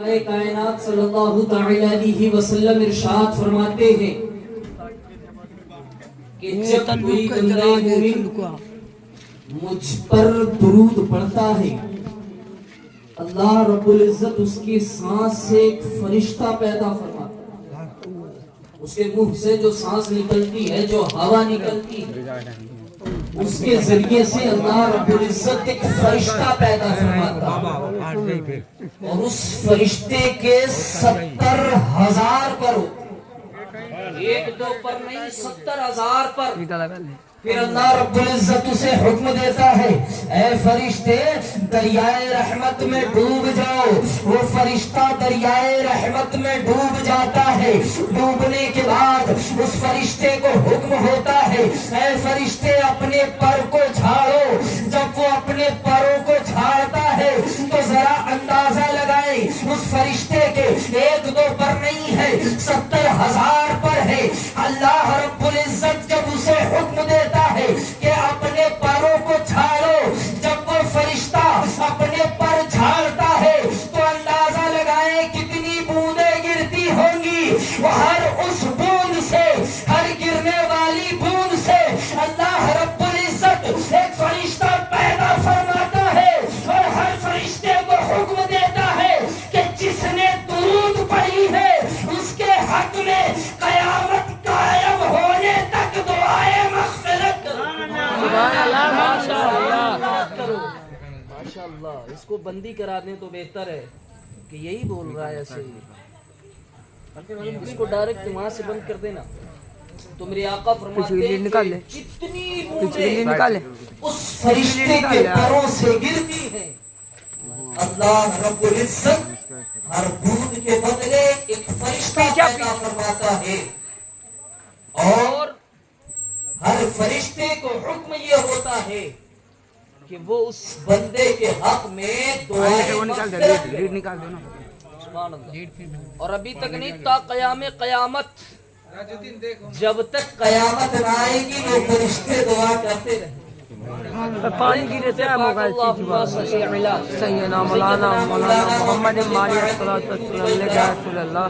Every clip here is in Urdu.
کائنات صلی اللہ تعالی علیہ وسلم ارشاد فرماتے ہیں کہ جب کوئی بندہ مومن مجھ پر درود پڑھتا ہے اللہ رب العزت اس کی سانس سے ایک فرشتہ پیدا فرماتا ہے. اس کے منہ سے جو سانس نکلتی ہے، جو ہوا نکلتی ہے، اس کے ذریعے سے اللہ رب العزت ایک فرشتہ پیدا فرماتا ہے اور اس فرشتے کے 70,000 پر ہوتے ہیں، ایک دو پر نہیں، 70,000 پر. پھر اللہ رب العزت اسے حکم دیتا ہے، اے فرشتے دریائے رحمت میں ڈوب جاؤ. وہ فرشتہ دریائے رحمت میں ڈوب جاتا ہے. ڈوبنے کے بعد اس فرشتے کو حکم ہوتا ہے، اے فرشتے اپنے پر کو جھاڑو. جب وہ اپنے پروں کو جھاڑتا ہے تو ذرا اندازہ لگائیں اس فرشتے کے ایک دو پر نہیں ہے، 70,000 پر ہے. اللہ رب العزت جب اسے حکم دیتا ہے کہ اپنے پروں کو جھاڑو، جب وہ فرشتہ اپنے پر جھاڑتا ہے تو اندازہ لگائیں کتنی بوندیں گرتی ہوں گی. وہ ہر اس بوند سے، ہر گرنے والی بوند سے اللہ رب العزت ایک فرشتہ پیدا فرماتا ہے اور ہر فرشتے کو حکم دیتا ہے کہ جس نے درود پڑھی ہے اس کے حق میں قیامت قائم ہونے تک دعائیں مغفرت کرو. ماشاءاللہ. اس کو بندی کرا دیں تو بہتر ہے کہ یہی بول رہا ہے ایسے ہی. اس کو ڈائریکٹ وہاں سے بند کر دینا. تو میرے آقا فرماتے ہیں کہ جتنی بوندیں اس فرشتے کے پروں سے گرتی ہیں اللہ رب العزت ہر بوند کے بدلے ایک فرشتہ پیدا فرماتا ہے اور ہر فرشتے کو حکم یہ ہوتا ہے کہ وہ اس بندے کے حق میں دعائیں مغفرت کرے. سبحان اللہ. اور ابھی تک نہیں، تا قیام قیامت، جب تک قیامت نہ آئے گی وہ فرشتے دعا کرتے رہیں. پانی کی رہتے ہیں موبائل سیدنا مولانا محمد مالی صلاۃ والسلام علیہ رسول اللہ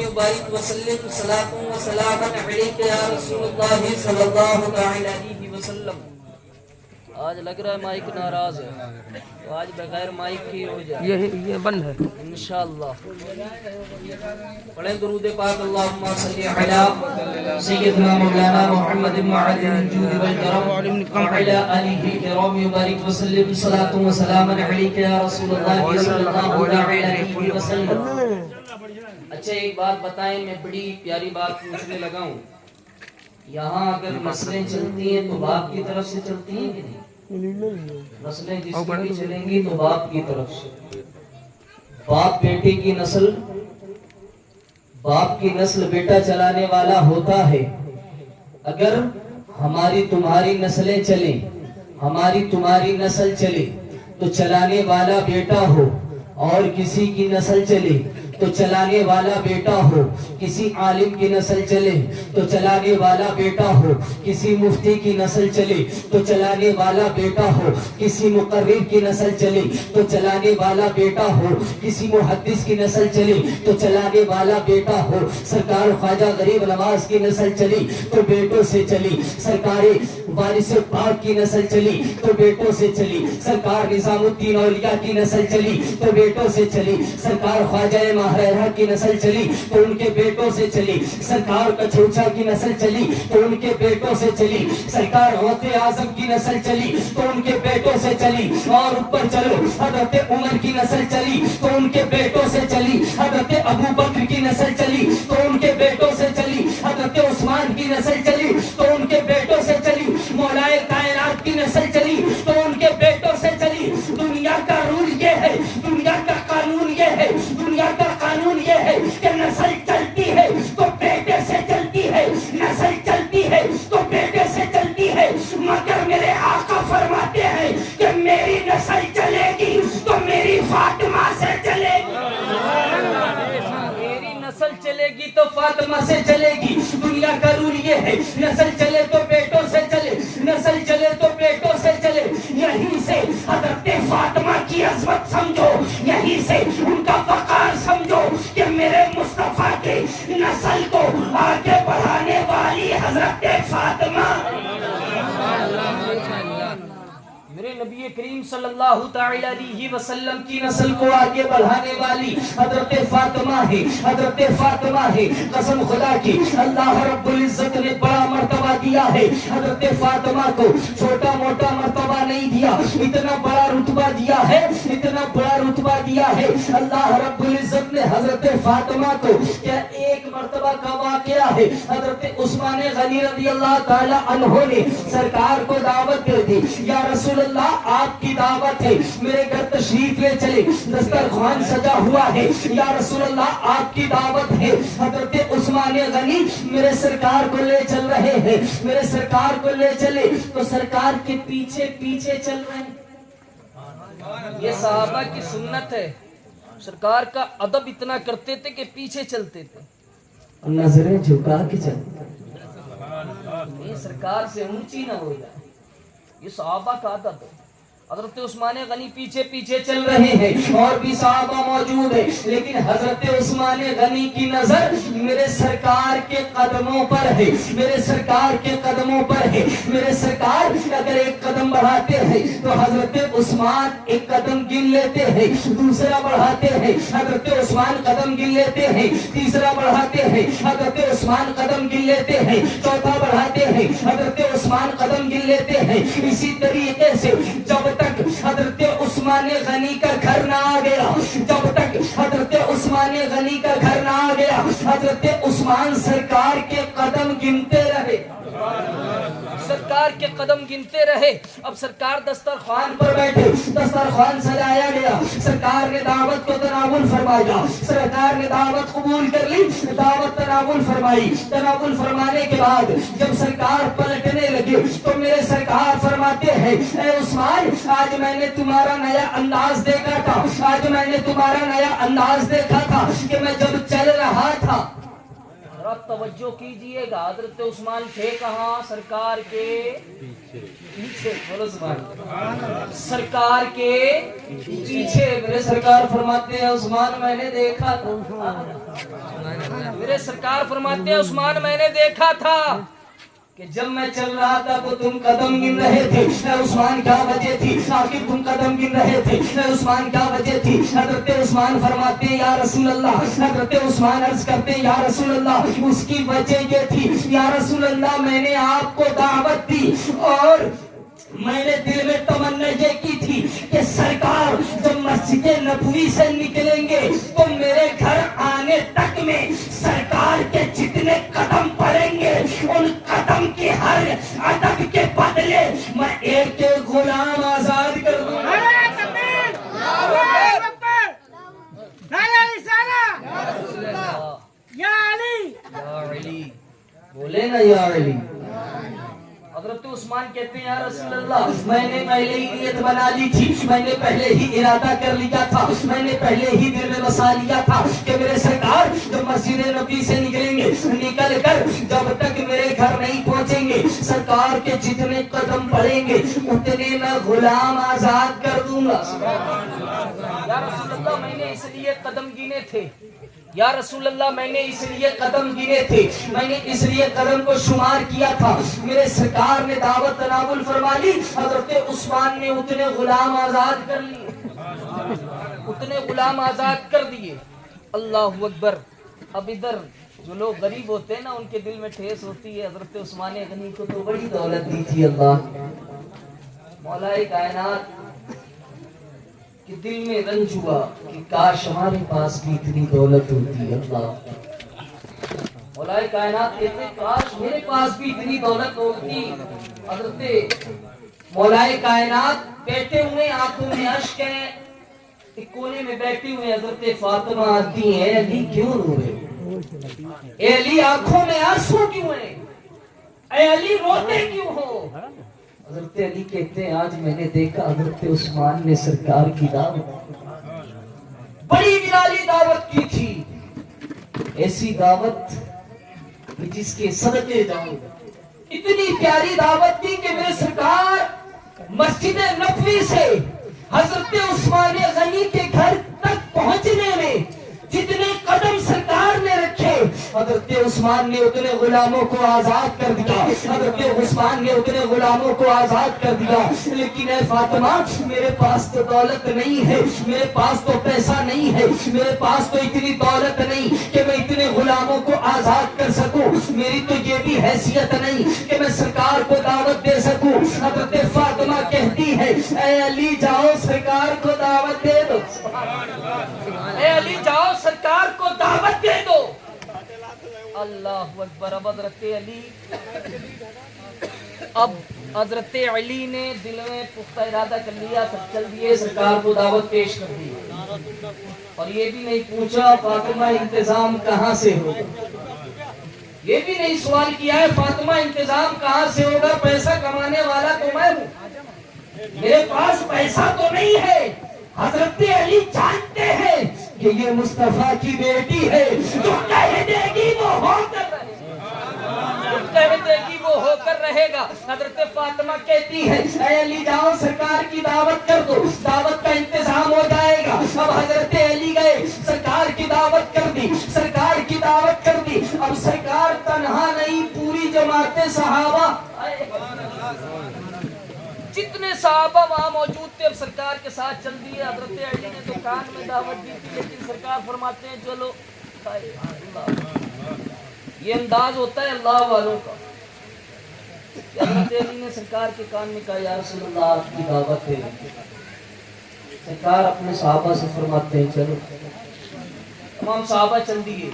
وبارک وسلم صلاۃ و سلام علیک یا رسول اللہ صلی اللہ علیہ وسلم. آج لگ رہا ہے مائک ناراض ہے تو آج بغیر مائک کی ہو جائے، یہ بند ہے انشاءاللہ. پڑھیں درود پاک. اللہم صلی علی سیدنا مولانا محمد معدن الجود والکرم وعلی آلہ کرام وبارک وسلم صلاۃ و سلام علیک یا رسول اللہ صلی اللہ علیہ وسلم. اچھا ایک بات بتائیں، میں بڑی پیاری بات پوچھنے لگا ہوں. یہاں اگر مسئلیں چلتی ہیں تو باپ کی طرف سے چلتی ہیں کہ نہیں؟ نسلیں جس کی بھی چلیں گی تو باپ کی طرف سے. باپ بیٹے کی نسل، باپ کی نسل بیٹا چلانے والا ہوتا ہے. اگر ہماری تمہاری نسلیں چلیں، ہماری تمہاری نسل چلے تو چلانے والا بیٹا ہو، اور کسی کی نسل چلے تو چلانے والا بیٹا ہو. کسی عالم کی نسل چلے تو چلانے والا بیٹا ہو. کسی مفتی کی نسل چلے تو چلانے والا بیٹا ہو. کسی مقرر کی نسل چلے تو چلانے والا بیٹا ہو. کسی محدث کی نسل چلے تو چلانے والا بیٹا ہو. سرکار خواجہ غریب نواز کی نسل چلی تو بیٹوں سے چلی. سرکار وارث پاک کی نسل چلی تو بیٹوں سے چلی. سرکار نظام الدین اولیاء کی نسل چلی تو بیٹوں سے چلی. سرکار خواجہ مہرہ کی نسل چلی تو ان کے بیٹوں سے چلی. سرکار کچھوچا کی نسل چلی تو ان کے بیٹوں سے چلی. سرکار غوث اعظم کی نسل چلی تو ان کے بیٹوں سے چلی. اور اوپر چلو، حضرت عمر کی نسل چلی تو ان کے بیٹوں سے چلی. حضرت ابو بکر کی نسل چلی تو ان کے بیٹوں سے چلی. حضرت عثمان کی نسل چلی تو ان کے بیٹوں سے چلی. مولائے کائنات کی نسل چلی تو ان کے بیٹوں سے چلی. دنیا کا رول یہ ہے، دنیا کا قانون یہ ہے، دنیا کا قانون یہ ہے کہ نسل چلتی ہے تو بیٹے سے چلتی ہے، نسل چلتی ہے تو بیٹے سے چلتی ہے. مگر میرے آقا فرماتے ہیں کہ میری نسل چلے گی تو میری فاطمہ سے چلے گی. میری نسل چلے گی تو فاطمہ سے چلے گی. دنیا کا رول یہ ہے، نسل چلے تو بیٹوں سے چلے، نسل چلے تو بیٹوں سے چلے. یہیں سے حضرت فاطمہ کی عظمت سمجھو، یہیں سے ان کا وقار سمجھو کہ میرے مصطفیٰ کی نسل کو آگے بڑھانے والی حضرت فاطمہ، میرے نبی کریم صلی اللہ تعالی علیہ وسلم کی نسل کو آگے بڑھانے والی حضرت فاطمہ ہے، حضرت فاطمہ ہے۔ قسم خدا کی اللہ رب العزت نے بڑا مرتبہ دیا ہے حضرت فاطمہ کو، چھوٹا موٹا مرتبہ نہیں دیا، اتنا بڑا رتبہ دیا ہے، اتنا بڑا رتبہ دیا ہے اللہ رب العزت نے حضرت فاطمہ کو۔ کیا ایک مرتبہ کا واقعہ ہے، حضرت عثمان غنی رضی اللہ تعالی عنہ نے سرکار کو دعوت کر دی، یا رسول اللہ آپ کی دعوت ہے، میرے گھر تشریف لے چلے، دسترخوان سجا ہوا ہے، یا رسول اللہ آپ کی دعوت ہے۔ حضرت عثمان غنی میرے سرکار کو لے چل رہے ہیں، میرے سرکار کو لے چلے تو سرکار کے پیچھے پیچھے چل رہے ہیں۔ یہ صحابہ کی سنت ہے، سرکار کا ادب اتنا کرتے تھے کہ پیچھے چلتے تھے، نظریں جھکا کے چلتے تھے، سرکار سے اونچی نہ ہو جائے، یہ صحابہ کا عادت ہے۔ حضرت عثمان غنی پیچھے پیچھے چل رہے ہیں اور بھی صحابہ موجود ہیں، لیکن حضرت عثمان غنی کی نظر میرے سرکار کے قدموں پر ہے، میرے سرکار کے قدموں پر ہے۔ میرے سرکار اگر ایک قدم بڑھاتے ہیں تو حضرت عثمان ایک قدم گن لیتے ہیں، دوسرا بڑھاتے ہیں حضرت عثمان قدم گن لیتے ہیں، تیسرا بڑھاتے ہیں حضرت عثمان قدم گن لیتے ہیں، چوتھا بڑھاتے ہیں حضرت عثمان قدم گن لیتے ہیں۔ اسی طریقے سے جب تک حضرت عثمان غنی کا گھر نہ آ گیا، جب تک حضرت عثمان غنی کا گھر نہ آ گیا، حضرت عثمان سرکار کے قدم گنتے رہے، سرکار کے قدم گنتے رہے۔ اب سرکار دسترخوان پر بیٹھے، دسترخوان سجایا گیا، سرکار نے دعوت کو تناول فرمایا، سرکار نے دعوت قبول کر لی، دعوت تناول فرمائی، تناول فرمانے کے بعد جب سرکار پلٹنے لگے تو میرے سرکار فرماتے ہیں، اے عثمان آج میں نے تمہارا نیا انداز دیکھا تھا، آج میں نے تمہارا نیا انداز دیکھا تھا کہ میں جب چل رہا تھا۔ توجہ کیجئے گا، حضرت عثمان تھے کہاں؟ سرکار کے پیچھے، سرکار کے پیچھے۔ میرے سرکار فرماتے ہیں عثمان میں نے دیکھا تھا، میرے سرکار فرماتے ہیں عثمان میں نے دیکھا تھا کہ جب میں چل رہا تھا تو تم قدم گن رہے تھے۔ اے عثمان کیا وجہ تھی؟ آخر تم قدم گن رہے تھے، اے عثمان کیا وجہ تھی؟ حضرت عثمان فرماتے ہیں یا رسول اللہ، حضرت عثمان عرض کرتے ہیں یا رسول اللہ اس کی وجہ یہ تھی، یا رسول اللہ میں نے آپ کو دعوت دی اور میں نے دل میں تمنا یہ کی تھی کہ سرکار جب مسجد نبوی سے نکلیں گے تو میرے گھر آنے تک میں سرکار کے جتنے قدم پڑیں گے ان قدم کی ہر عدد کے بدلے میں ایک ایک غلام آزاد کر دوں گا۔ بولے نا یا علی۔ حضرت عثمان کہتے ہیں یا رسول اللہ میں نے پہلے ہی نیت بنا لی تھی، میں نے پہلے ہی ارادہ کر لیا تھا، میں نے پہلے ہی دل میں بسا لیا تھا کہ میرے سرکار جب مسجد نبی سے نکلیں گے، نکل کر جب تک میرے گھر نہیں پہنچیں گے سرکار کے جتنے قدم پڑیں گے اتنے میں غلام آزاد کر دوں گا۔ یا رسول اللہ میں نے اس لیے قدم گینے تھے، یا رسول اللہ میں نے اس لیے قدم گنے تھے، میں نے اس لیے قدم کو شمار کیا تھا۔ میرے سرکار نے دعوت تناول فرما لی، حضرت عثمان نے اتنے غلام آزاد کر لیے، اتنے غلام آزاد کر دیے۔ اللہ اکبر۔ اب ادھر جو لوگ غریب ہوتے ہیں نا ان کے دل میں ٹھیس ہوتی ہے، حضرت عثمان غنی کو تو بڑی دولت دی تھی اللہ، مولا کائنات کہ دل میں رنج ہوا کہ کاش ہمارے پاس بھی اتنی دولت ہوتی۔ اللہ مولا کائنات کہتے کاش میرے پاس بھی اتنی دولت ہوتی۔ حضرت مولا کائنات بیٹھے ہوئے آنکھوں میں اشک ہے، ایک کونے میں بیٹھی ہوئے حضرت فاطمہ آتی ہیں، علی کیوں رو رہے ہو؟ اے علی آنکھوں میں آنسو کیوں ہیں؟ اے علی روتے کیوں ہو؟ حضرت علی کہتے ہیں آج میں نے دیکھا حضرت عثمان نے سرکار کی دعوت بڑی نرالی دعوت کی تھی، ایسی دعوت جس کے صدقے جاؤں، اتنی پیاری دعوت تھی کہ میرے سرکار مسجد نبوی سے حضرت عثمان غنی کے گھر تک پہنچنے میں جتنے قدم سرکار نے رکھے، حضرت عثمان نے اتنے غلاموں کو آزاد کر دیا، حضرت عثمان نے اتنے غلاموں کو آزاد کر دیا۔ لیکن اے فاطمہ، میرے پاس تو دولت نہیں ہے، میرے پاس تو پیسہ نہیں ہے، میرے پاس تو اتنی دولت نہیں کہ میں اتنے غلاموں کو آزاد کر سکوں، میری تو یہ بھی حیثیت نہیں کہ میں سرکار کو دعوت دے سکوں۔ حضرت فاطمہ کہتی ہے، اے علی جاؤ سرکار کو دعوت دے دو، اے علی جاؤ سرکار کو دعوت دے دو۔ اللہ اکبر۔ اب حضرت علی حضرت علی نے دل میں پختہ ارادہ کر لیا، سب چل دیے، سرکار کو دعوت پیش کر دی، اور یہ بھی نہیں پوچھا فاطمہ انتظام کہاں سے ہوگا، یہ بھی نہیں سوال کیا ہے فاطمہ انتظام کہاں سے ہوگا، پیسہ کمانے والا تو میں ہوں، میرے پاس پیسہ تو نہیں ہے۔ حضرت علی جانتے ہیں کہ یہ مصطفیٰ کی بیٹی ہے، جو کہہ دے گی وہ ہو کر رہے گا، جو کہہ دے گی وہ ہو کر رہے گا۔ حضرت فاطمہ کہتی ہے، اے علی جاؤ سرکار کی دعوت کر دو، دعوت کا انتظام ہو جائے گا۔ اب حضرت علی گئے، سرکار کی دعوت کر دی، سرکار کی دعوت کر دی۔ اب سرکار تنہا نہیں، پوری جماعت صحابہ، جتنے صحابہ وہاں موجود تھے، اب سرکار کے ساتھ چل دیے۔ حضرت علی نے تو کان میں دعوت دی تھی، لیکن سرکار فرماتے ہیں چلو۔ یہ انداز ہوتا ہے اللہ والوں کا۔ حضرت علی نے سرکار کے کان میں کہا، یا رسول اللہ آپ کی دعوت ہے۔ سرکار اپنے صحابہ سے فرماتے ہیں چلو۔ تمام صحابہ چل دیے۔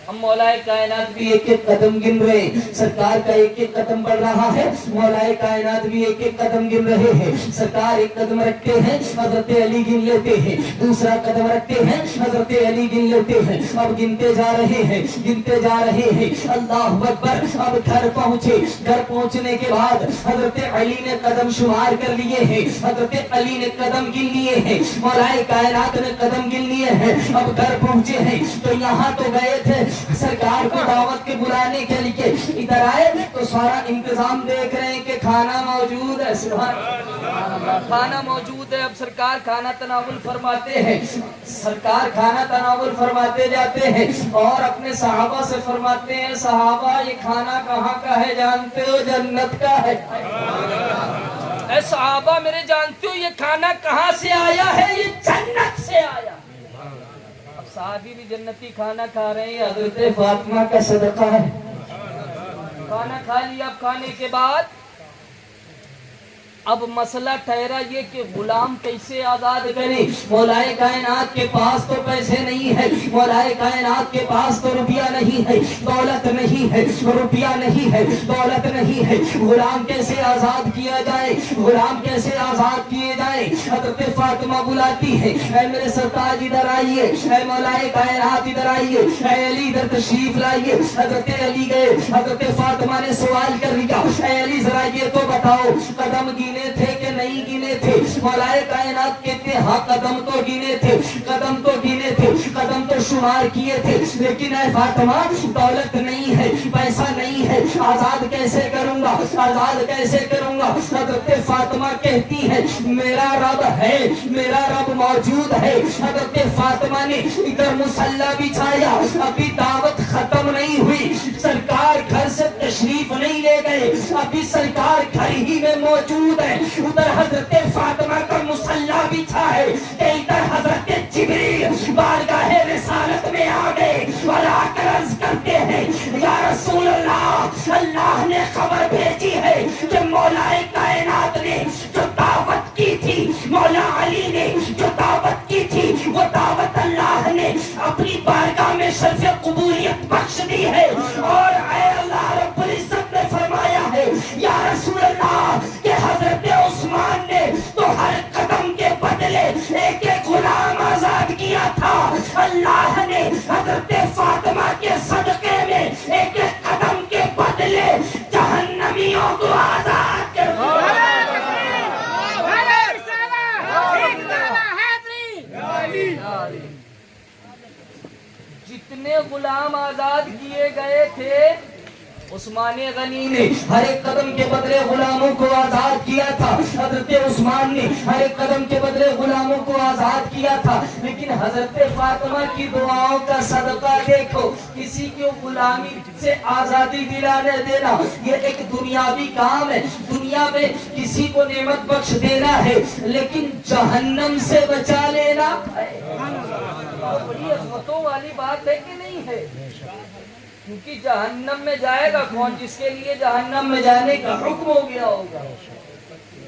ہم مولا کائنات بھی ایک ایک قدم گن رہے ہیں، سرکار کا ایک ایک قدم بڑھ رہا ہے، مولا کائنات بھی ایک ایک قدم گن رہے ہیں۔ سرکار ایک قدم رکھتے ہیں، حضرت علی گن لیتے ہیں، دوسرا قدم رکھتے ہیں، حضرت علی گن لیتے ہیں۔ اب گنتے جا رہے ہیں، گنتے جا رہے ہیں، اللہ اکبر۔ اب گھر پہنچے، گھر پہنچنے کے بعد حضرت علی نے قدم شمار کر لیے ہیں، حضرت علی نے قدم گن لیے ہیں، مولا کائنات نے قدم گن لیے ہیں۔ اب گھر پہنچے ہیں تو یہاں تو گئے تھے سرکار کو دعوت کے بلانے کے لیے، ادھر آئے تو سارا انتظام دیکھ رہے ہیں کہ کھانا موجود ہے، سبحان اللہ، کھانا موجود ہے۔ اب سرکار کھانا تناول فرماتے ہیں، سرکار کھانا تناول فرماتے جاتے ہیں اور اپنے صحابہ سے فرماتے ہیں، صحابہ یہ کھانا کہاں کا ہے جانتے ہو؟ جنت کا ہے۔ اے صحابہ میرے جانتے ہو یہ کھانا کہاں سے آیا ہے؟ یہ جنت سے آیا۔ صحابی بھی جنتی کھانا کھا رہے ہیں، حضرت فاطمہ کا صدقہ ہے۔ کھانا کھا لیا۔ اب کھانے کے بعد اب مسئلہ ٹھہرا یہ کہ غلام کیسے آزاد کریں۔ مولا کائنات کے پاس تو پیسے نہیں ہے، مولا کائنات کے پاس تو روپیہ نہیں ہے، دولت نہیں ہے، روپیہ نہیں ہے، دولت نہیں ہے۔ غلام کیسے آزاد کیا جائے؟ غلام کیسے آزاد کیے جائیں؟ حضرت فاطمہ بلاتی ہے، اے میرے سرتاج ادھر آئیے، اے مولا کائنات ادھر آئیے، اے علی ادھر تشریف لائیے۔ حضرت علی گئے، حضرت فاطمہ نے سوال کر لیا، اے علی ذرا یہ تو بتاؤ قدم گینے تھے کہ نہیں گینے تھے؟ مولا کائنات کہتے ہیں ہاں قدم تو گینے تھے، قدم تو گینے تھے، قدم تو شمار کیے تھے، لیکن اے فاطمہ دولت نہیں ہے، پیسہ نہیں ہے، آزاد کیسے کروں گا، آزاد کیسے کروں گا؟ حضرت فاطمہ کہتی ہے میرا رب ہے، میرا رب موجود ہے۔ حضرت فاطمہ نے ادھر مصلی بچھایا، ابھی دعوت ختم نہیں ہوئی، سرکار گھر سے تشریف نہیں لے گئے، ابھی سرکار گھر ہی میں موجود ہے۔ ادھر حضرت فاطمہ کا مصلی بچھا ہے کہ ادھر حضرت جبریل بارگاہ رسالت میں آ گئے اور آ کر عرض کرتے ہیں یا رسول اللہ، اللہ نے خبر بھیجی ہے کہ مولا کائنات نے جو دعوت کی تھی، مولا علی نے جو دعوت کی تھی، وہ دعوت اللہ نے اپنی بارگاہ میں شرف قبولیت بخش دی ہے۔ اور اے اللہ رب العزت نے فرمایا ہے یا رسول اللہ کہ حضرت عثمان نے تو ہر قدم کے بدلے ایک ایک غلام آزاد کیا تھا، اللہ نے حضرت فاطمہ کے صدقے میں ایک ایک قدم کے بدلے جہنمیوں کو آزاد کر دیا۔ جتنے غلام آزاد کیے گئے تھے عثمان غنی نے ہر ایک قدم کے بدلے غلاموں کو آزاد کیا تھا. حضرت عثمان نے ہر ایک قدم کے بدلے غلاموں کو آزاد کیا تھا. لیکن حضرت فاطمہ کی دعاؤں کا صدقہ دیکھو. کسی کو غلامی سے آزادی دلانے دینا یہ ایک دنیاوی کام ہے. دنیا میں کسی کو نعمت بخش دینا ہے, لیکن جہنم سے بچا لینا بڑی عظمتوں والی بات ہے کہ نہیں ہے؟ کیونکہ جہنم میں جائے گا کون؟ جس کے لیے جہنم میں جانے کا حکم ہو گیا ہوگا,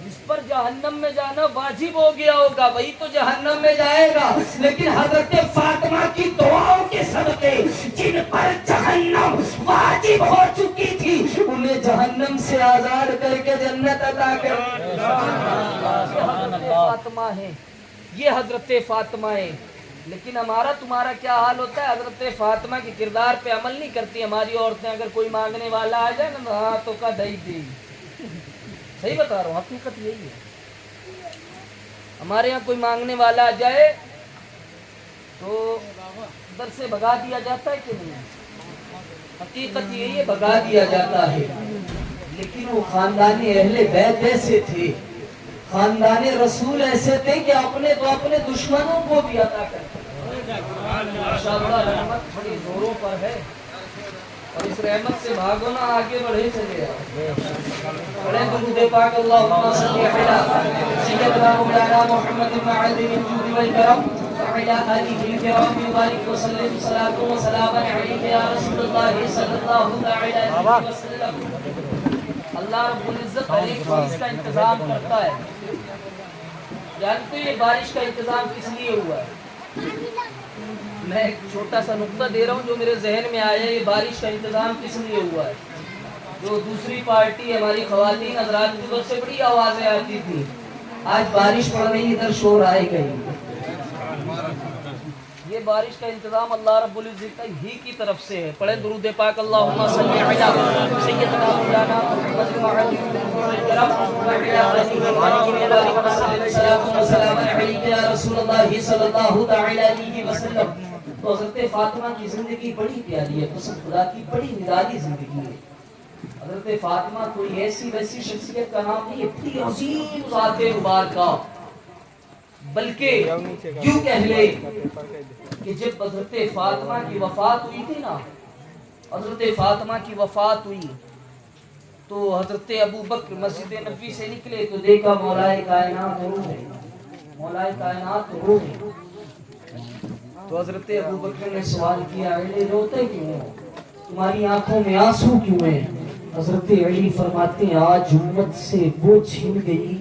جس پر جہنم میں جانا واجب ہو گیا ہوگا, وہی تو جہنم میں جائے گا. لیکن حضرت فاطمہ کی دعاؤں کے صدقے جن پر جہنم واجب ہو چکی تھی انہیں جہنم سے آزاد کر کے جنت عطا کر. حضرت فاطمہ ہے, یہ حضرت فاطمہ ہے. لیکن ہمارا تمہارا کیا حال ہوتا ہے؟ حضرت فاطمہ کے کردار پہ عمل نہیں کرتی ہماری عورتیں. اگر کوئی مانگنے والا آ جائے نا ہاں تو کا دہی دے. صحیح بتا رہا ہوں, حقیقت یہی ہے. ہمارے یہاں کوئی مانگنے والا آ جائے تو در سے بھگا دیا جاتا ہے کہ نہیں؟ حقیقت یہی ہے, بھگا دیا جاتا ہے. لیکن وہ خاندان اہل بیت ایسے تھے, خاندان رسول ایسے تھے کہ اپنے تو اپنے دشمنوں کو بھی عطا کرتے. ماشاءاللہ رحمت بڑی زوروں پر ہے, اور اس رحمت سے بھاگو نہ, آگے بڑھے چلے جاؤ. بڑے درود پاک اللہم صلی علی سیدنا مولانا محمد المعدن الجود والکرم وعلی آلہ الکرام وبارک وسلم صلاۃ و سلام علیک یا رسول اللہ صلی اللہ علیہ وسلم. اللہ رب العزت ہر ایک چیز کا انتظام کرتا ہے. جانتے یہ بارش کا انتظام کس لیے ہوا ہے؟ میں ایک چھوٹا سا نقطہ دے رہا ہوں جو میرے ذہن میں آیا. یہ بارش کا انتظام کس لیے ہوا ہے؟ جو دوسری پارٹی ہماری خواتین حضرات کی طرف سے بڑی آوازیں آتی تھی, آج بارش پڑ رہی, ادھر شور آئے گئی. یہ بارش کا انتظام اللہ رب العزت ہی کی طرف سے ہے. پڑھیں درود پاک اللہم صلی علی سیدنا مولانا محمد رسول اللہ صلی اللہ علیہ وسلم. تو حضرت فاطمہ کی زندگی بڑی پیاری ہے, قسم خدا کی بڑی نرالی زندگی ہے. حضرت فاطمہ کوئی ایسی ویسی شخصیت کا نام نہیں ہے, بڑی عظیم ذات مبارکہ. بلکہ یوں کہہ لے کہ جب حضرت فاطمہ کی وفات ہوئی تھی نا, حضرت فاطمہ کی وفات ہوئی تو حضرت ابو بکر مسجد نبوی سے نکلے تو دیکھا مولائے کائنات روح ہے, مولائے کائنات روح ہے. تو حضرت ابو بکر نے سوال کیا, علی روتے کیوں ہو, تمہاری آنکھوں میں آنسو کیوں ہیں؟ حضرت علی فرماتے ہیں آج امت سے وہ چھن گئی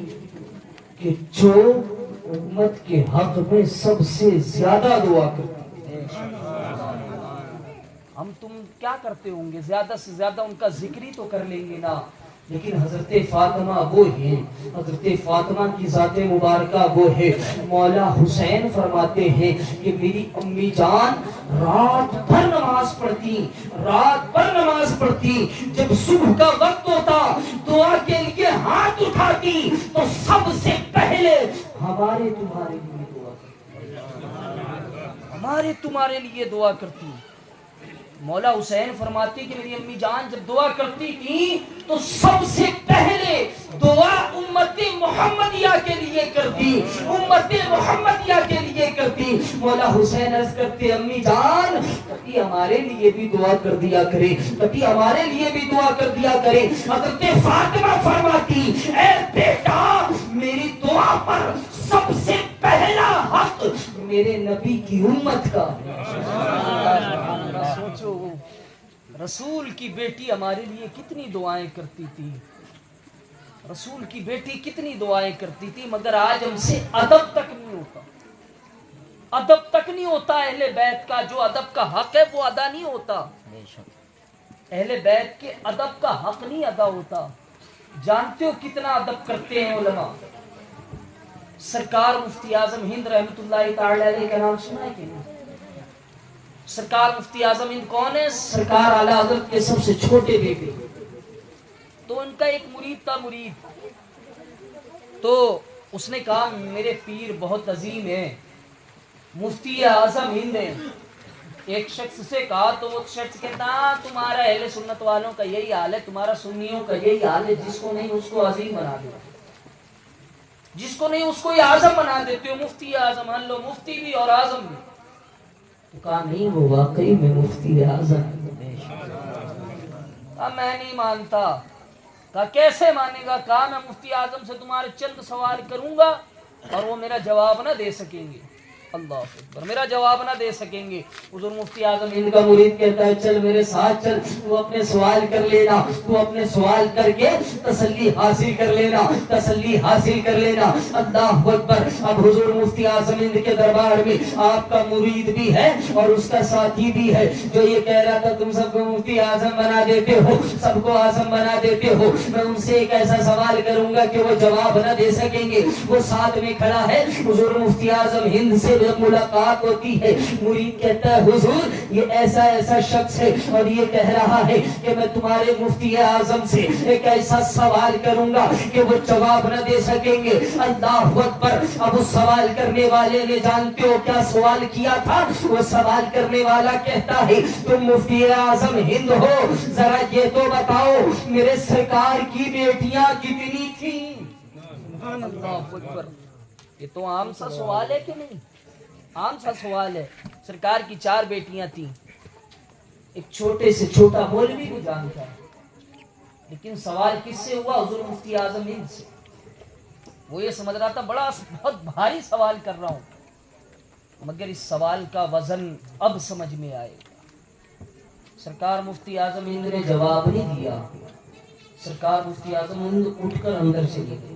کہ جو امت کے حق میں سب سے زیادہ دعا کرتی ہے. ہم تم کیا کرتے ہوں گے, زیادہ سے زیادہ ان کا ذکر ہی تو کر لیں گے نا. لیکن حضرت فاطمہ وہ ہیں, حضرت فاطمہ کی ذات مبارکہ وہ ہے. مولا حسین فرماتے ہیں کہ میری امی جان رات بھر نماز پڑھتی, رات بھر نماز پڑھتی. جب صبح کا وقت ہوتا دعا کے لیے ہاتھ اٹھاتی تو سب سے پہلے ہمارے تمہارے لیے دعا کرتی, ہمارے تمہارے لیے دعا کرتی. مولا حسین فرماتی کہ میری امی جان جب دعا کرتی تھی تو سب سے پہلے دعا امت محمدیہ کے لیے کرتی, امت محمدیہ کے لیے کرتی. مولا حسین عرض کرتے امی جان کبھی ہمارے لیے بھی دعا کر دیا کرے, کبھی ہمارے لیے بھی دعا کر دیا کرے. حضرت فاطمہ فرماتی اے بیٹا میری دعا پر سب سے پہلا حق میرے نبی کی امت کا. سوچو رسول کی بیٹی ہمارے لیے کتنی دعائیں کرتی تھی, رسول کی بیٹی کتنی دعائیں کرتی تھی. مگر آج ہم سے ادب تک نہیں ہوتا, ادب تک نہیں ہوتا. اہل بیت کا جو ادب کا حق ہے وہ ادا نہیں ہوتا, اہل بیت کے ادب کا حق نہیں ادا ہوتا. جانتے ہو کتنا ادب کرتے ہیں علماء. سرکار مفتی اعظم ہند رحمت اللہ تعالی علیہ کا نام سنا ہے کہ نہیں؟ سرکار مفتی اعظم ہند کون ہے؟ سرکار اعلی حضرت کے سب سے چھوٹے بیٹے. تو ان کا ایک مرید تھا, مرید تو اس نے کہا میرے پیر بہت عظیم ہیں, مفتی اعظم ہند ہیں, ایک شخص سے کہا تو وہ شخص کہتا تمہارا اہل سنت والوں کا یہی حال ہے, تمہارا سنیوں کا یہی حال ہے, جس کو نہیں اس کو عظیم بنا دیتے, جس کو نہیں اس کو اعظم بنا دیتے ہو, مفتی اعظم, مان لو مفتی بھی اور اعظم بھی. تو کہا نہیں وہ واقعی میں مفتی اعظم. کہا میں نہیں مانتا. کہا کیسے مانے گا؟ کہا میں مفتی اعظم سے تمہارے چند سوال کروں گا اور وہ میرا جواب نہ دے سکیں گے. اللہ اکبر, میرا جواب نہ دے سکیں گے. حضور مفتی اعظم ہند کا مرید کہتا ہے چل میرے ساتھ چل, تو اپنے سوال کر لینا, تو اپنے سوال کر کے تسلی حاصل کر لینا, تسلی حاصل کر لینا. اللہ اکبر. اب حضور مفتی اعظم ہند کے دربار میں آپ کا مرید بھی ہے اور اس کا ساتھی بھی ہے جو یہ کہہ رہا تھا تم سب کو مفتی اعظم بنا دیتے ہو, سب کو اعظم بنا دیتے ہو. میں ان سے ایک ایسا سوال کروں گا کہ وہ جواب نہ دے سکیں گے. وہ ساتھ میں کھڑا ہے. حضور مفتی اعظم ہند سے جب ملاقات ہوتی ہے, مرید کہتا ہے حضور یہ ایسا ایسا شخص ہے اور یہ کہہ رہا ہے کہ میں تمہارے مفتی اعظم سے ایک ایسا سوال کروں گا کہ وہ جواب نہ دے سکیں گے. اللہ اکبر. اب اس سوال کرنے والے نے جانتے ہو کیا سوال کیا تھا؟ وہ سوال کرنے والا کہتا ہے تم مفتی اعظم ہند ہو, ذرا یہ تو بتاؤ میرے سرکار کی بیٹیاں کتنی تھیں؟ اللہ اکبر. یہ تو عام سا سوال ہے کہ نہیں؟ عام سا سوال ہے. سرکار کی 4 بیٹیاں تھیں. ایک چھوٹے سے چھوٹا مولوی بھی جانتا ہے, لیکن سوال کس سے ہوا؟ حضور مفتی اعظم ہند سے. وہ یہ سمجھ رہا تھا بہت بھاری سوال کر رہا ہوں, مگر اس سوال کا وزن اب سمجھ میں آئے گا. سرکار مفتی اعظم ہند نے جواب نہیں دیا. سرکار مفتی اعظم ہند اٹھ کر اندر چلے گئے.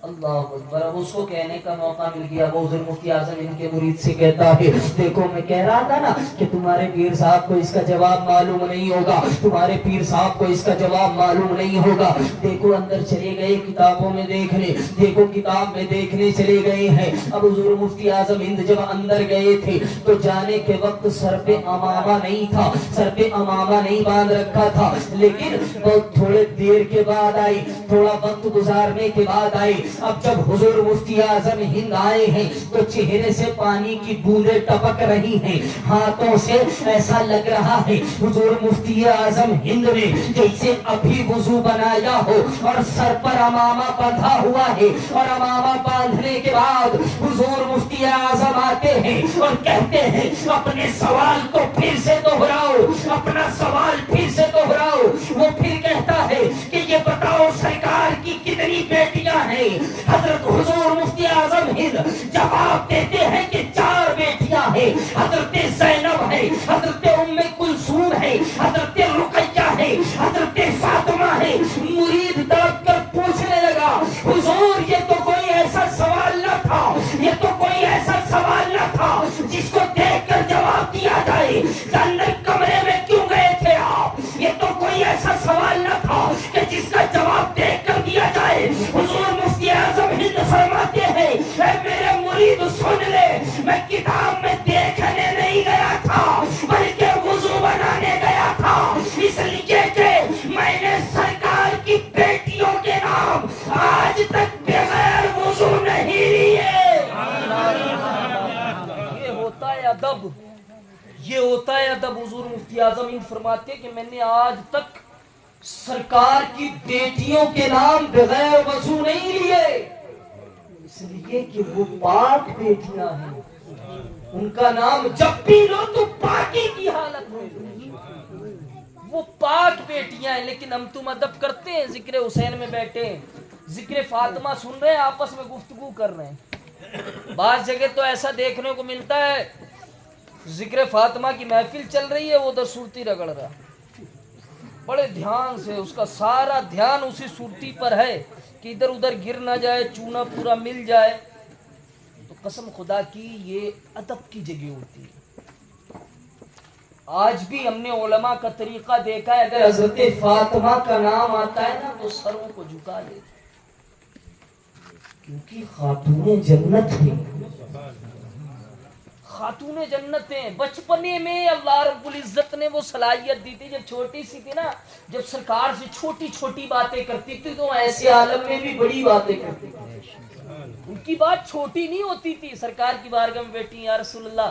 اللہ اکبر. اب اس کو کہنے کا موقع مل گیا. وہ حضور مفتی اعظم ان کے مرید سے کہتا ہے دیکھو میں کہہ رہا تھا نا کہ تمہارے پیر صاحب کو اس کا جواب معلوم نہیں ہوگا, تمہارے پیر صاحب کو اس کا جواب معلوم نہیں ہوگا. دیکھو اندر چلے گئے کتابوں میں دیکھنے, دیکھو کتاب میں دیکھنے چلے گئے ہیں. اب حضور مفتی اعظم ہند جب اندر گئے تھے تو جانے کے وقت سر پہ امامہ نہیں تھا, سر پہ امامہ نہیں باندھ رکھا تھا, لیکن بہت تھوڑے دیر کے بعد آئی, تھوڑا وقت گزارنے کے بعد آئی. اب جب حضور مفتی اعظم ہند آئے ہیں تو چہرے سے پانی کی بوندیں ٹپک رہی ہیں, ہاتھوں سے ایسا لگ رہا ہے حضور مفتی اعظم ہند نے جیسے ابھی وضو بنایا ہو اور سر پر امامہ باندھا ہوا ہے. اور امامہ باندھنے کے بعد حضور مفتی اعظم آتے ہیں اور کہتے ہیں اپنے سوال کو پھر سے دہراؤ, اپنا سوال پھر سے دہراؤ. وہ پھر کہتا ہے کہ یہ بتاؤ سرکار کی کتنی بیٹیاں ہیں؟ حضرت حضور مفتی اعظم ہند جواب دیتے ہیں کہ 4 بیٹیاں ہیں. حضرت زینب ہے, حضرت ام کلثوم ہے, حضرت رقیہ ہے, حضرت فاطمہ ہے. مرید تڑپ کر پوچھنے لگا حضور یہ تو کوئی ایسا سوال نہ تھا, یہ تو کوئی ایسا سوال نہ تھا جس کو دیکھ کر جواب دیا جائے. اندر کمرے میں کیوں گئے تھے آپ؟ یہ تو کوئی ایسا سوال نہ تھا کہ جس کا جواب دیکھ کر دیا جائے. حضور مفتی اعظم ہند فرماتے ہیں اے میرے مرید سن لے, میں کتاب میں دیکھنے نہیں گیا تھا بلکہ وضو بنانے گیا تھا, اس لیے کہ میں نے سرکار کی بیٹیوں کے نام آج تک بغیر وضو نہیں لیے. یہ ہوتا ہے ادب, یہ ہوتا ہے ادب. حضور مفتی اعظم ہند فرماتے کہ میں نے آج تک سرکار کی بیٹیوں کے نام بغیر وضو نہیں لیے, اس لیے کہ وہ پاک بیٹیاں ہیں. ان کا نام جب بھی لو تو پاکی کی حالت میں لو. وہ پاک بیٹیاں ہیں. لیکن ہم تم ادب کرتے ہیں, ذکر حسین میں بیٹھے ہیں, ذکر فاطمہ سن رہے ہیں, آپس میں گفتگو کر رہے ہیں. بعض جگہ تو ایسا دیکھنے کو ملتا ہے ذکر فاطمہ کی محفل چل رہی ہے, وہ ادھر صورتی رگڑ رہا, بڑے دھیان سے, اس کا سارا دھیان اسی صورتی پر ہے کہ ادھر ادھر گر نہ جائے, چونا پورا مل جائے. تو قسم خدا کی یہ ادب کی جگہ ہوتی ہے. آج بھی ہم نے علماء کا طریقہ دیکھا ہے, اگر حضرت فاطمہ کا نام آتا ہے نا تو سروں کو جھکا لیتے, کیونکہ خاتون جنت ہیں, خاتون جنت ہیں. بچپنے میں اللہ رب العزت نے وہ صلاحیت دی تھی, جب چھوٹی سی تھی نا, جب سرکار سے چھوٹی چھوٹی باتیں کرتی تھی تو ایسے عالم میں بھی بڑی باتیں کرتی تھی. ان کی بات چھوٹی نہیں ہوتی تھی. سرکار کی بارگاہ میں بیٹھی یا رسول اللہ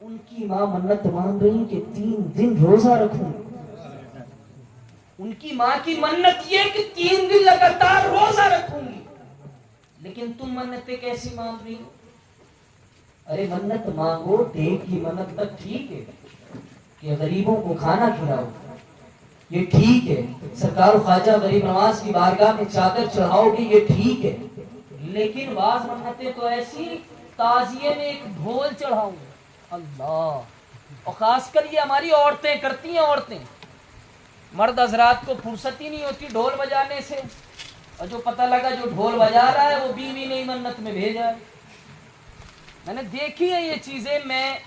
ان کی ماں منت مان رہی کہ 3 دن روزہ رکھوں. ان کی ماں کی منت یہ کہ 3 دن لگاتار روزہ رکھوں گی. لیکن تم منتیں کیسی مان رہی ہو؟ ارے منت مانگو ٹیک کی منت تک ٹھیک ہے کہ غریبوں کو کھانا کھلاؤ، یہ ٹھیک ہے. سرکار خواجہ غریب نواز کی بارگاہ میں چادر چڑھاؤ گے، یہ ٹھیک ہے. لیکن بعض منتیں تو ایسی تعزیے میں ایک ڈھول چڑھاؤں. اللہ، اور خاص کر یہ ہماری عورتیں کرتی ہیں. عورتیں، مرد حضرات کو فرصت ہی نہیں ہوتی ڈھول بجانے سے، اور جو پتہ لگا جو ڈھول بجا رہا ہے وہ بیوی نے منت میں بھیجا ہے. میں نے دیکھی ہے یہ چیزیں. میں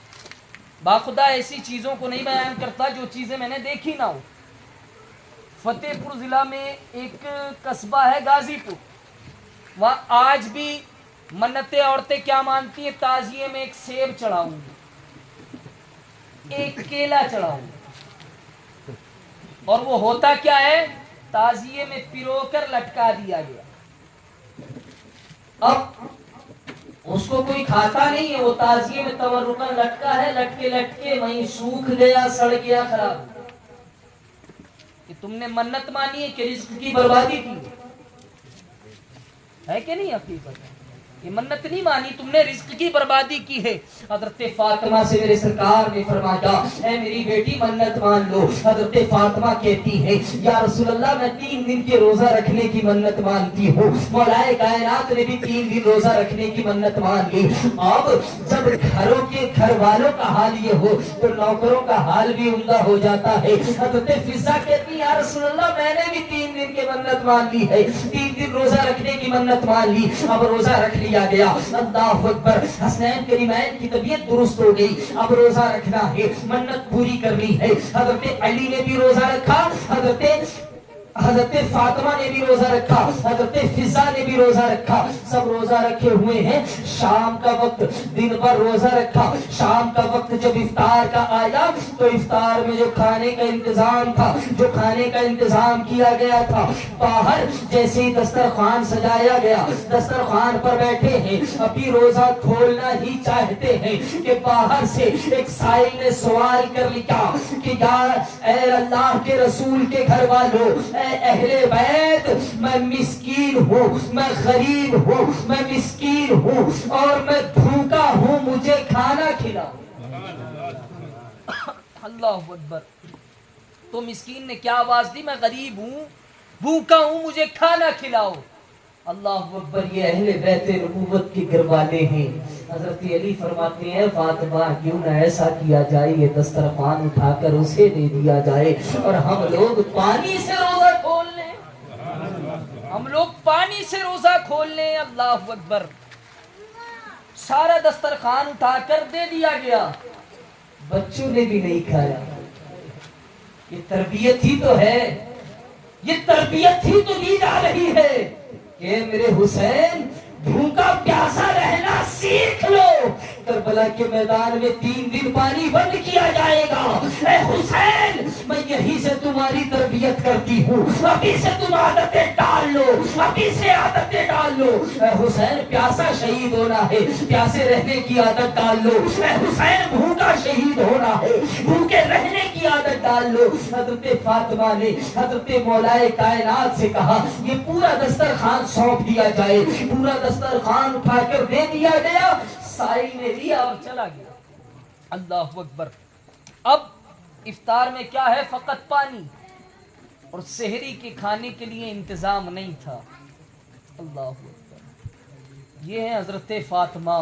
باخدا ایسی چیزوں کو نہیں بیان کرتا جو چیزیں میں نے دیکھی نہ ہو. فتح پور ضلع میں ایک قصبہ ہے غازی پور، وہاں آج بھی منتیں عورتیں کیا مانتی ہیں؟ تعزیے میں ایک سیب چڑھاؤں گی، ایک کیلا چڑھاؤں گی. اور وہ ہوتا کیا ہے؟ تعزیے میں پرو کر لٹکا دیا گیا. اب اس کو کوئی کھاتا نہیں ہے، وہ تعزیے میں تورکن لٹکا ہے، لٹکے لٹکے وہیں سوکھ گیا، سڑ گیا، خراب. کہ تم نے منت مانی ہے کہ رزق کی بربادی کی ہے کہ نہیں؟ حقیقت یہ منت نہیں مانی، تم نے رزق کی بربادی کی ہے. حضرت فاطمہ سے میرے سرکار نے فرمایا اے میری بیٹی منت مان لو. حضرت فاطمہ کہتی ہے یا رسول اللہ میں 3 دن کے روزہ رکھنے کی منت مانتی ہوں. مولا کائنات نے بھی 3 دن روزہ رکھنے کی منت مان لی. اب جب گھروں کے گھر والوں کا حال یہ ہو تو نوکروں کا حال بھی عمدہ ہو جاتا ہے. حضرت فضا کہتی یا رسول اللہ میں نے بھی 3 دن کی منت مان لی ہے، 3 دن روزہ رکھنے کی منت مان لی. اب روزہ رکھ لیا گیا. اللہ اکبر. حسنین کریمین کی طبیعت درست ہو گئی، اب روزہ رکھنا ہے، منت پوری کرنی ہے. حضرت علی نے بھی روزہ رکھا، حضرت فاطمہ نے بھی روزہ رکھا، حضرت فضا نے بھی روزہ رکھا. سب روزہ رکھے ہوئے ہیں. شام کا وقت، دن بھر روزہ رکھا. شام کا وقت جب افطار کا آیا تو افطار میں جو کھانے کا انتظام تھا، جو کھانے کا انتظام کیا گیا تھا، باہر جیسے ہی دسترخوان سجایا گیا، دسترخوان پر بیٹھے ہیں، ابھی روزہ کھولنا ہی چاہتے ہیں کہ باہر سے ایک سائل نے سوال کر لیا کہ یا اے اللہ کے رسول کے گھر والوں، اے اہل بیت، میں مسکین ہوں، میں غریب ہوں، میں مسکین ہوں اور میں بھوکا ہوں، مجھے کھانا کھلاؤ. اللہ اکبر. تو مسکین نے کیا آواز دی؟ میں غریب ہوں، بھوکا ہوں، مجھے کھانا کھلاؤ. اللہ اکبر. یہ اہل بیت نبوت کے گھر والے ہیں. حضرت علی فرماتے ہیں فاطمہ کیوں نہ ایسا کیا جائے، یہ دسترخوان اٹھا کر اسے دے دیا جائے اور ہم لوگ پانی سے روزہ کھول لیں. ہم لوگ پانی سے روزہ کھول لیں. اللہ اکبر. سارا دسترخوان اٹھا کر دے دیا گیا، بچوں نے بھی نہیں کھایا. یہ تربیت ہی تو ہے، یہ تربیت ہی تو دی جا رہی ہے کہ میرے حسین بھوکا پیاسا رہنا سیکھ لو. کربلا کے میدان میں 3 دن پانی بند کیا جائے گا. اے حسین میں یہی سے تمہاری تربیت کرتی ہوں، ابھی سے تم عادتیں ڈال لو، ابھی سے عادتیں ڈال لو. اے حسین پیاسا شہید ہونا ہے، پیاسے رہنے کی عادت ڈال لو. اے حسین بھوکا شہید ہونا ہے، بھوکے رہنے کی عادت ڈال لو. حضرت فاطمہ نے حضرت مولا کائنات سے کہا یہ پورا دسترخوان سونپ دیا جائے. پورا دسترخوان اٹھا کر دے دیا گیا. سائل نے لیا اور چلا گیا. اللہ اکبر. اب افطار میں کیا ہے؟ فقط پانی، اور سحری کے کھانے کے لیے انتظام نہیں تھا. اللہ اکبر. یہ ہے حضرت فاطمہ،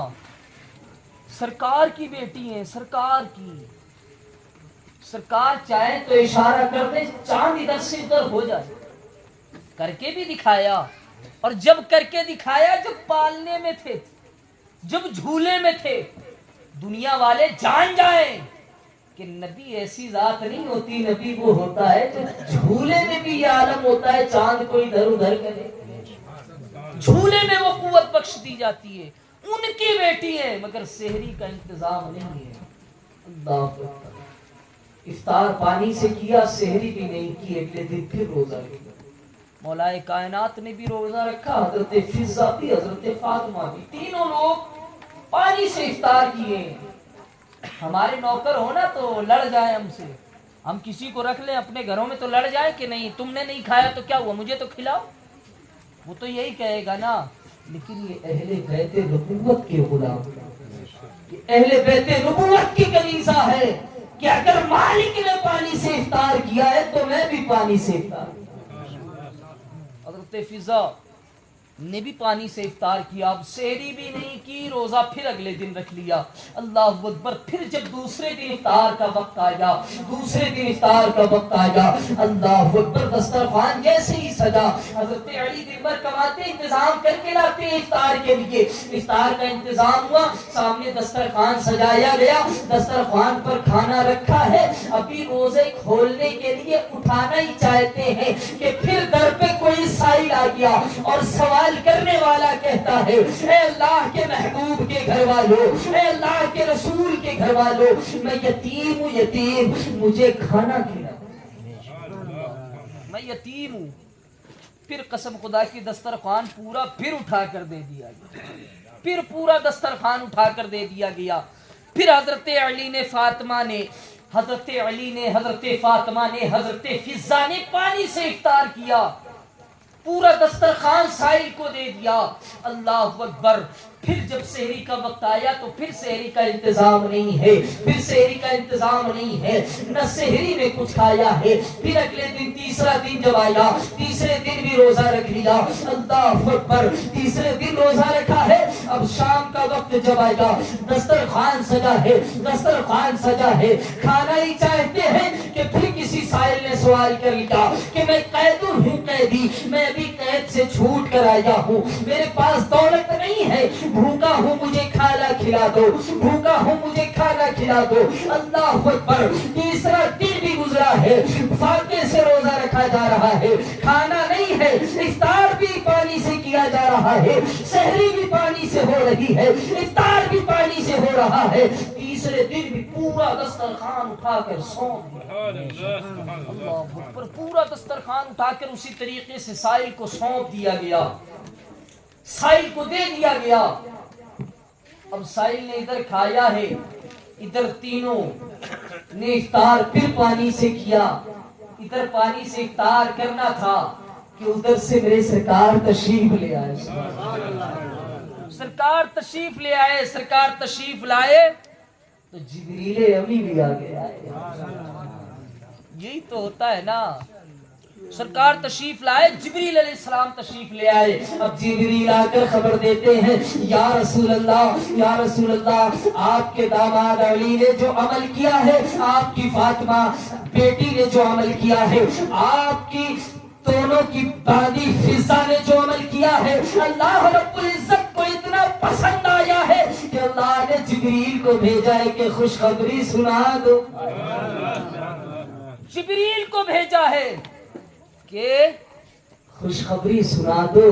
سرکار کی بیٹی ہیں. سرکار کی، سرکار چاہے تو اشارہ کر دے چاند ادھر سے ادھر ہو جائے. کر کے بھی دکھایا، اور جب کر کے دکھایا جب پالنے میں تھے، جب جھولے میں تھے. دنیا والے جان جائیں کہ نبی ایسی ذات نہیں ہوتی، نبی وہ ہوتا ہے جو جھولے میں بھی یہ عالم ہوتا ہے چاند کو ادھر ادھر کرے. جھولے میں وہ قوت بخش دی جاتی ہے. ان کی بیٹی ہے مگر سحری کا انتظام نہیں ہے. اللہ اکبر. افطار پانی سے کیا، سحری بھی نہیں کی. اگلے دن پھر روزہ رکھا. مولا کائنات نے بھی روزہ رکھا، حضرت فضا بھی، حضرت فاطمہ بھی، تینوں لوگ پانی سے افطار کیے. ہمارے نوکر ہو نا تو لڑ جائیں ہم سے، ہم کسی کو رکھ لیں اپنے گھروں میں تو لڑ جائیں کہ نہیں تم نے نہیں کھایا تو کیا ہوا مجھے تو کھلاؤ، وہ تو یہی کہے گا نا۔ لیکن یہ اہل بیت نبوت کے غلام، یہ اہل بیت نبوت کی کنیزہ ہے کہ اگر مالک نے پانی سے افطار کیا ہے تو میں بھی پانی سے افطار۔ حضرت فضا نے بھی پانی سے افطار کیا، اب سحری بھی نہیں کی، روزہ پھر اگلے دن رکھ لیا۔ اللہ اکبر، پھر جب دوسرے دن افطار کا وقت آیا، دوسرے دن افطار کا وقت آیا، اللہ اکبر، دسترخوان جیسے ہی سجا، حضرت علی دن بھر کماتے انتظام کر کے لاتے ہیں افطار کے لیے، افطار کا انتظام ہوا، سامنے دسترخوان سجایا گیا، دسترخوان پر کھانا رکھا ہے، ابھی روزے کھولنے کے لیے اٹھانا ہی چاہتے ہیں کہ پھر در پہ کوئی سائل آ گیا اور سوال کرنے والا کہتا ہے، اے اللہ کے محبوب کے گھر والوں، اے اللہ کے رسول کے گھر والوں، میں یتیم ہوں، یتیم، مجھے کھانا کھلا، میں یتیم ہوں۔ پھر قسم خدا کی دسترخوان پورا پھر اٹھا کر دے دیا گیا، پھر پورا دسترخوان اٹھا کر دے دیا گیا۔ پھر حضرت علی نے فاطمہ نے حضرت علی نے حضرت فاطمہ نے حضرت فضا نے پانی سے افطار کیا، پورا دسترخوان سائل کو دے دیا۔ اللہ اکبر، پھر جب سحری کا وقت آیا تو پھر سحری کا انتظام نہیں ہے، پھر سحری کا انتظام نہیں ہے، نہ سحری میں کچھ کھایا ہے۔ پھر اگلے دن تیسرا دن جب آیا، تیسرے دن بھی روزہ رکھ لیا۔ اللہ اکبر، تیسرے دن روزہ رکھا ہے، اب شام کا وقت جب آیا، دسترخوان سجا ہے، دسترخوان سجا ہے، کھانا ہی چاہتے ہیں کہ پھر کسی سائل نے سوال کر لیا کہ میں قید ہوں، قیدی، میں ابھی قید سے چھوٹ کر آیا ہوں، میرے پاس دولت نہیں ہے، بھوکا ہوں، مجھے کھانا کھلا دو، بھوکا ہوں، مجھے کھانا کھلا دو۔ اللہ اکبر، تیسرا دن بھی گزرا ہے، فاقے سے روزہ رکھا جا رہا ہے، کھانا نہیں ہے، افطار بھی پانی سے کیا جا رہا ہے، سحری بھی پانی سے ہو رہی ہے، افطار بھی پانی سے ہو رہا ہے۔ تیسرے دن بھی پورا دسترخوان اٹھا کر سونپ دیا، اللہ اکبر، پورا دسترخوان اٹھا کر اسی طریقے سے سائل کو سونپ دیا گیا، سائل کو دے دیا گیا۔ اب سائل نے ادھر کھایا ہے، ادھر تینوں نے افطار پھر پانی سے کیا، ادھر پانی سے افطار کرنا تھا کہ ادھر سے میرے سرکار تشریف لے آئے، سرکار تشریف لے آئے، سرکار تشریف لائے تو جبریل امی بھی آ گیا۔ یہی تو ہوتا ہے نا، سرکار تشریف لائے، جبریل علیہ السلام تشریف لے آئے۔ اب جبریل آ کر خبر دیتے ہیں، یا رسول اللہ، یا رسول اللہ، آپ کے داماد علی نے جو عمل کیا ہے، آپ کی فاطمہ بیٹی نے جو عمل کیا ہے، آپ کی دونوں کی دادی فضا نے جو عمل کیا ہے، اللہ رب العزت کو اتنا پسند آیا ہے کہ اللہ نے جبریل کو بھیجا ہے کہ خوشخبری سنا دو، جبریل کو بھیجا ہے کہ خوشخبری سنا دو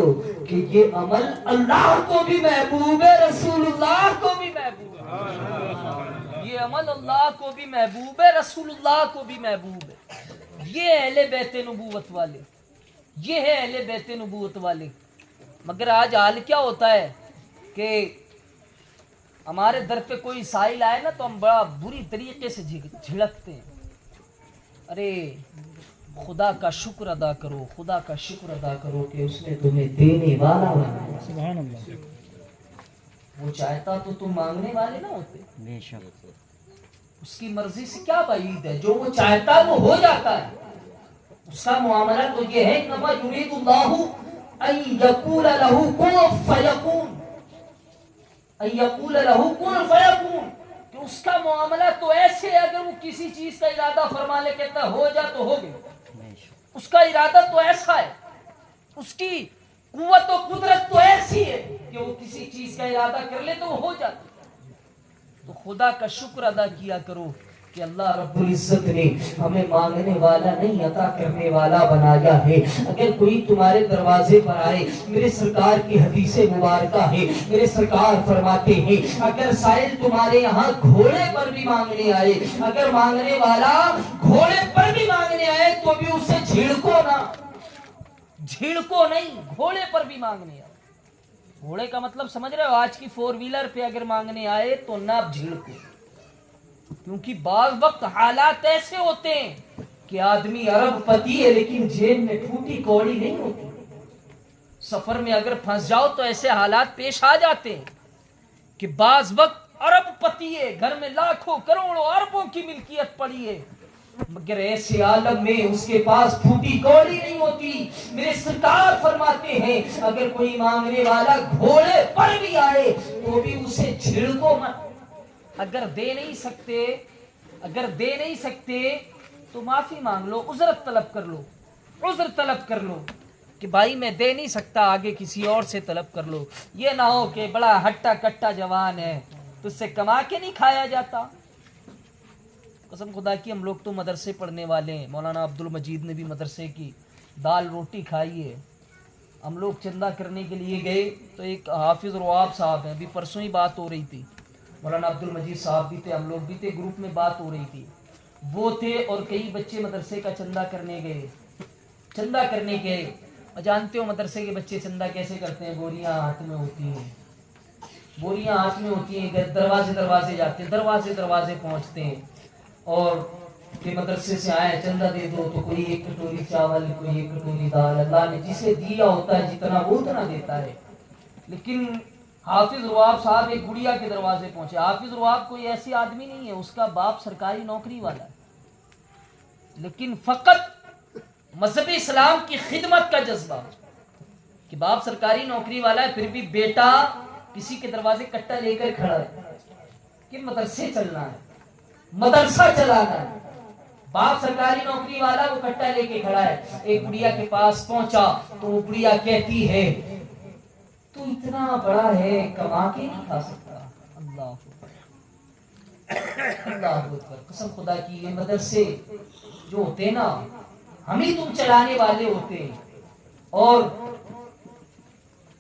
کہ یہ عمل اللہ کو بھی محبوب ہے، رسول اللہ کو بھی محبوب ہے، یہ عمل اللہ کو بھی محبوب ہے، رسول اللہ کو بھی محبوب ہے۔ یہ اہل بیت نبوت والے، یہ ہے اہل بیت نبوت والے۔ مگر آج حال کیا ہوتا ہے کہ ہمارے در پہ کوئی سائل آئے نا تو ہم بڑا بری طریقے سے جھڑکتے ہیں، ارے خدا کا شکر ادا کرو، خدا کا شکر ادا کرو کہ اس نے تمہیں دینے والا بنایا، سبحان اللہ، وہ چاہتا تو تم مانگنے والے نہ ہوتے، بے شک، اس کی مرضی سے کیا بعید ہے، جو وہ چاہتا وہ ہو جاتا ہے، اس کا معاملہ تو یہ ہے انما یرید اللہ ان یقول لہ کن فیکون، ان یقول لہ کن فیکون، کہ اس کا معاملہ تو ایسے ہے، اگر وہ کسی چیز کا ارادہ فرما لے کہتا ہے ہو جا تو ہو گئی، اس کا ارادہ تو ایسا ہے، اس کی قوت و قدرت تو ایسی ہے کہ وہ کسی چیز کا ارادہ کر لے تو وہ ہو جاتا ہے۔ تو خدا کا شکر ادا کیا کرو کہ اللہ رب العزت نے ہمیں مانگنے والا نہیں عطا کرنے والا بنایا ہے۔ اگر کوئی تمہارے دروازے پر آئے، میرے سرکار کی حدیث مبارکہ ہے، میرے سرکار فرماتے ہیں اگر سائل تمہارے یہاں گھوڑے پر بھی مانگنے آئے، اگر مانگنے والا گھوڑے پر بھی مانگنے آئے تو بھی اسے جھڑکو نہ، جھڑکو نہیں، گھوڑے پر بھی مانگنے آئے۔ گھوڑے کا مطلب سمجھ رہے ہو، آج کی 4 ویلر پہ اگر مانگنے آئے تو نہ جھڑکو، کیونکہ بعض وقت حالات ایسے ہوتے ہیں کہ آدمی ارب پتی ہے لیکن جیب میں ٹوٹی کوڑی نہیں ہوتی. سفر میں اگر پھنس جاؤ تو ایسے حالات پیش آ جاتے ہیں کہ بعض وقت ارب پتی ہے, گھر میں لاکھوں کروڑوں اربوں کی ملکیت پڑی ہے, مگر ایسے عالم میں اس کے پاس پھوٹی کوڑی نہیں ہوتی. میرے سرکار فرماتے ہیں اگر کوئی مانگنے والا گھوڑے پر بھی آئے تو بھی اسے چھڑکو مت. اگر دے نہیں سکتے تو معافی مانگ لو, عذرت طلب کر لو کہ بھائی میں دے نہیں سکتا, آگے کسی اور سے طلب کر لو. یہ نہ ہو کہ بڑا ہٹا کٹا جوان ہے تو اس سے کما کے نہیں کھایا جاتا. قسم خدا کی ہم لوگ تو مدرسے پڑھنے والے ہیں, مولانا عبد المجید نے بھی مدرسے کی دال روٹی کھائی ہے. ہم لوگ چندہ کرنے کے لیے گئے تو ایک حافظ رواب صاحب ہیں, ابھی پرسوں ہی بات ہو رہی تھی, مولانا عبد المجید صاحب بھی تھے, ہم لوگ بھی تھے, گروپ میں بات ہو رہی تھی. وہ تھے اور کئی بچے مدرسے کا چندہ کرنے گئے. اور جانتے ہو مدرسے کے بچے چندہ کیسے کرتے ہیں؟ بوریاں ہاتھ میں ہوتی ہیں, دروازے جاتے ہیں, دروازے پہنچتے ہیں اور کہ مدرسے سے آئے چندہ دے دو, تو کوئی ایک کٹوری چاول, کوئی ایک کٹوری دال. اللہ نے جسے دیا ہوتا ہے جتنا وہ اتنا دیتا ہے. لیکن حافظ رواب صاحب ایک گڑیا کے دروازے پہنچے. حافظ رواب کوئی ایسی آدمی نہیں ہے, اس کا باپ سرکاری نوکری والا ہے, لیکن فقط مذہب اسلام کی خدمت کا جذبہ کہ باپ سرکاری نوکری والا ہے پھر بھی بیٹا کسی کے دروازے کٹا لے کر کھڑا ہے کہ مدرسے چلنا ہے, مدرسہ چلانا ہے. باپ سرکاری نوکری والا, وہ کٹا لے کے کھڑا ہے. ایک گڑیا کے پاس پہنچا تو وہ گڑیا کہتی ہے تو اتنا بڑا ہے کما کے نہیں کھا سکتا. اللہ اکبر. قسم خدا کی یہ مدرسے جو ہوتے نا ہم ہی تم چلانے والے ہوتے ہیں, اور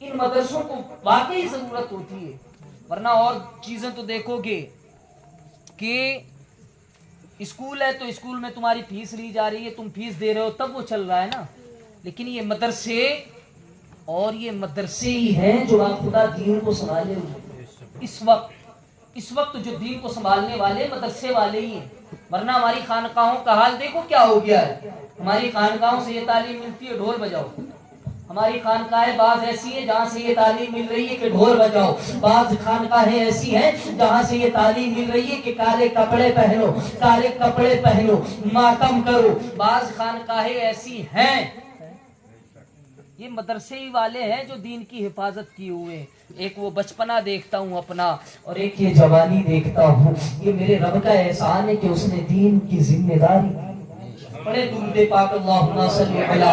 ان مدرسوں کو واقعی ضرورت ہوتی ہے. ورنہ اور چیزیں تو دیکھو گے کہ اسکول ہے تو اسکول میں تمہاری فیس لی جا رہی ہے, تم فیس دے رہے ہو تب وہ چل رہا ہے نا. لیکن یہ مدرسے ہی ہیں جو آپ خدا دین کو سنبھالے ہوئے. اس وقت جو دین کو سنبھالنے والے مدرسے والے ہی ہیں. ورنہ ہماری خانقاہوں کا حال دیکھو کیا ہو گیا ہے. ہماری خانقاہوں سے یہ تعلیم ملتی ہے ڈھول بجاؤ. ہماری خانقاہیں بعض ایسی ہیں جہاں سے یہ تعلیم مل رہی ہے کہ ڈھول بجاؤ. بعض خانقاہیں ایسی ہیں جہاں سے یہ تعلیم مل رہی ہے کہ کالے کپڑے پہنو, ماتم کرو. بعض خانقاہیں ایسی ہیں, یہ مدرسے ہی والے ہیں جو دین کی حفاظت کیے ہوئے. ایک وہ بچپنا دیکھتا ہوں اپنا, اور ایک یہ جوانی دیکھتا ہوں. یہ میرے رب کا احسان ہے کہ اس نے دین کی ذمہ داری. بڑے درود پاک اللہم صلی علی